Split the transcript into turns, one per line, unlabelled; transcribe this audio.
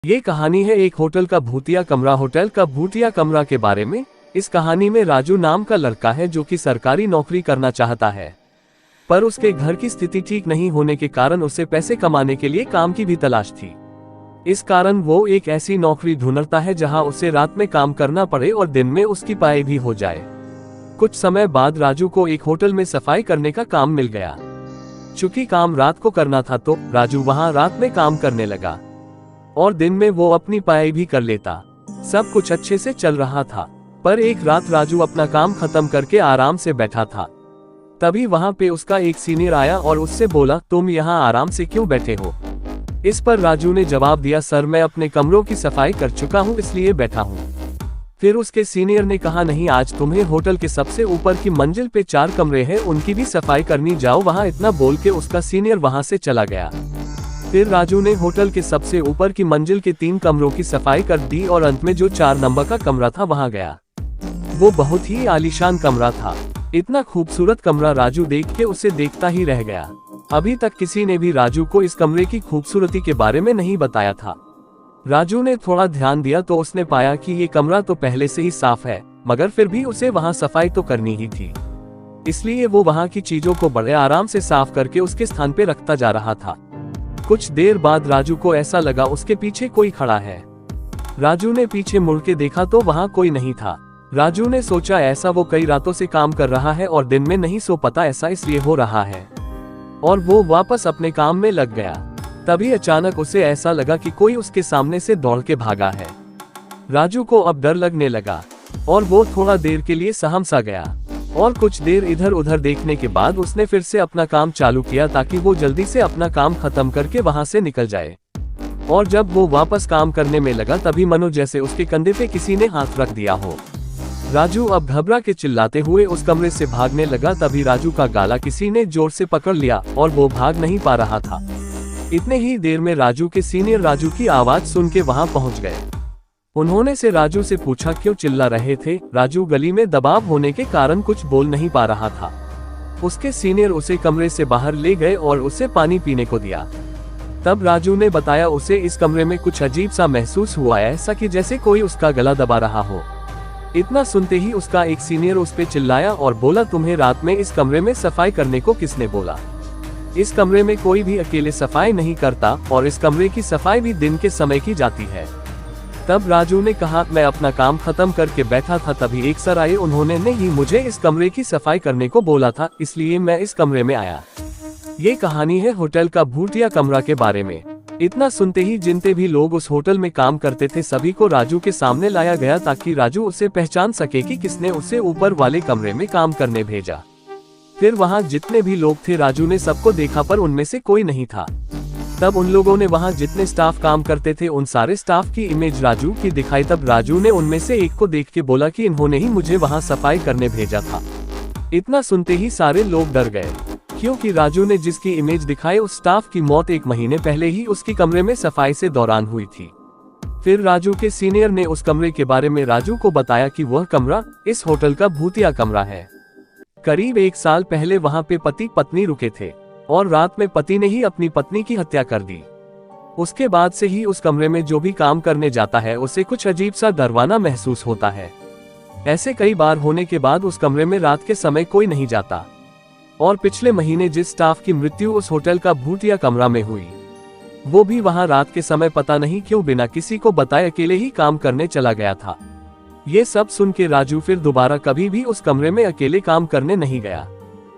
ये कहानी है एक होटल का भूतिया कमरा। होटल का भूतिया कमरा के बारे में। इस कहानी में राजू नाम का लड़का है जो कि सरकारी नौकरी करना चाहता है, पर उसके घर की स्थिति ठीक नहीं होने के कारण उसे पैसे कमाने के लिए काम की भी तलाश थी। इस कारण वो एक ऐसी नौकरी ढूंढता है जहां उसे रात में काम करना पड़े और दिन में उसकी पाई भी हो जाए। कुछ समय बाद राजू को एक होटल में सफाई करने का काम मिल गया। चूंकि काम रात को करना था तो राजू वहां रात में काम करने लगा और दिन में वो अपनी पाई भी कर लेता। सब कुछ अच्छे से चल रहा था, पर एक रात राजू अपना काम खत्म करके आराम से बैठा था। तभी वहां पे उसका एक सीनियर आया और उससे बोला, तुम यहाँ आराम से क्यों बैठे हो? इस पर राजू ने जवाब दिया, सर मैं अपने कमरों की सफाई कर चुका हूँ इसलिए बैठा हूँ। फिर उसके सीनियर ने कहा, नहीं आज तुम्हें होटल के सबसे ऊपर की मंजिल पे 4 कमरे हैं, उनकी भी सफाई करनी, जाओ वहाँ। इतना बोल के उसका सीनियर वहाँ से चला गया। फिर राजू ने होटल के सबसे ऊपर की मंजिल के 3 कमरों की सफाई कर दी और अंत में जो 4 नंबर का कमरा था वहां गया। वो बहुत ही आलीशान कमरा था। इतना खूबसूरत कमरा राजू देख के उसे देखता ही रह गया। अभी तक किसी ने भी राजू को इस कमरे की खूबसूरती के बारे में नहीं बताया था। राजू ने थोड़ा ध्यान दिया तो उसने पाया कि ये कमरा तो पहले से ही साफ है, मगर फिर भी उसे वहां सफाई तो करनी ही थी। इसलिए वो वहां की चीजों को बड़े आराम से साफ करके उसके स्थान पे रखता जा रहा था। कुछ देर बाद राजू को ऐसा लगा उसके पीछे कोई खड़ा है। राजू ने पीछे मुड़ के देखा तो वहां कोई नहीं था। राजू ने सोचा ऐसा वो कई रातों से काम कर रहा है और दिन में नहीं सो पाता, ऐसा इसलिए हो रहा है, और वो वापस अपने काम में लग गया। तभी अचानक उसे ऐसा लगा कि कोई उसके सामने से दौड़ के भागा है। राजू को अब डर लगने लगा और वो थोड़ा देर के लिए सहम सा गया और कुछ देर इधर उधर देखने के बाद उसने फिर से अपना काम चालू किया ताकि वो जल्दी से अपना काम खत्म करके वहां से निकल जाए। और जब वो वापस काम करने में लगा तभी मनो जैसे उसके कंधे पे किसी ने हाथ रख दिया हो। राजू अब घबरा के चिल्लाते हुए उस कमरे से भागने लगा। तभी राजू का गाला किसी ने जोर से पकड़ लिया और वो भाग नहीं पा रहा था। इतने ही देर में राजू के सीनियर राजू की आवाज सुन के वहां पहुंच गए। उन्होंने से राजू से पूछा, क्यों चिल्ला रहे थे? राजू गली में दबाव होने के कारण कुछ बोल नहीं पा रहा था। उसके सीनियर उसे कमरे से बाहर ले गए और उसे पानी पीने को दिया। तब राजू ने बताया उसे इस कमरे में कुछ अजीब सा महसूस हुआ, ऐसा कि जैसे कोई उसका गला दबा रहा हो। इतना सुनते ही उसका एक सीनियर उस पे चिल्लाया और बोला, तुम्हें रात में इस कमरे में सफाई करने को किसने बोला? इस कमरे में कोई भी अकेले सफाई नहीं करता और इस कमरे की सफाई भी दिन के समय की जाती है। तब राजू ने कहा, मैं अपना काम खत्म करके बैठा था, तभी एक सर आए, उन्होंने नहीं मुझे इस कमरे की सफाई करने को बोला था, इसलिए मैं इस कमरे में आया। ये कहानी है होटल का भूतिया कमरा के बारे में। इतना सुनते ही जितने भी लोग उस होटल में काम करते थे सभी को राजू के सामने लाया गया ताकि राजू उसे पहचान सके कि किसने उसे ऊपर वाले कमरे में काम करने भेजा। फिर वहाँ जितने भी लोग थे राजू ने सबको देखा पर उनमें से कोई नहीं था। तब उन लोगों ने वहां जितने स्टाफ काम करते थे उन सारे स्टाफ की इमेज राजू की दिखाई। तब राजू ने उनमें से एक को देख के बोला कि इन्होंने ही मुझे वहां सफाई करने भेजा था। इतना सुनते ही सारे लोग डर गए, क्योंकि राजू ने जिसकी इमेज दिखाई उस स्टाफ की मौत 1 महीने पहले ही उसकी कमरे में सफाई से दौरान हुई थी। फिर राजू के सीनियर ने उस कमरे के बारे में राजू को बताया कि वह कमरा इस होटल का भूतिया कमरा है। करीब 1 साल पहले वहाँ पे पति पत्नी रुके थे और रात में पति ने ही अपनी पत्नी की हत्या कर दी। उसके बाद से ही उस कमरे में जो भी काम करने जाता है उसे कुछ अजीब सा डरवाना महसूस होता है। ऐसे कई बार होने के बाद उस कमरे में रात के समय कोई नहीं जाता। और पिछले महीने जिस स्टाफ की मृत्यु उस होटल का भूतिया कमरा में हुई, वो भी वहां रात के समय पता नहीं क्यों बिना किसी को बताए अकेले ही काम करने चला गया था। ये सब सुन के राजू फिर दोबारा कभी भी उस कमरे में अकेले काम करने नहीं गया।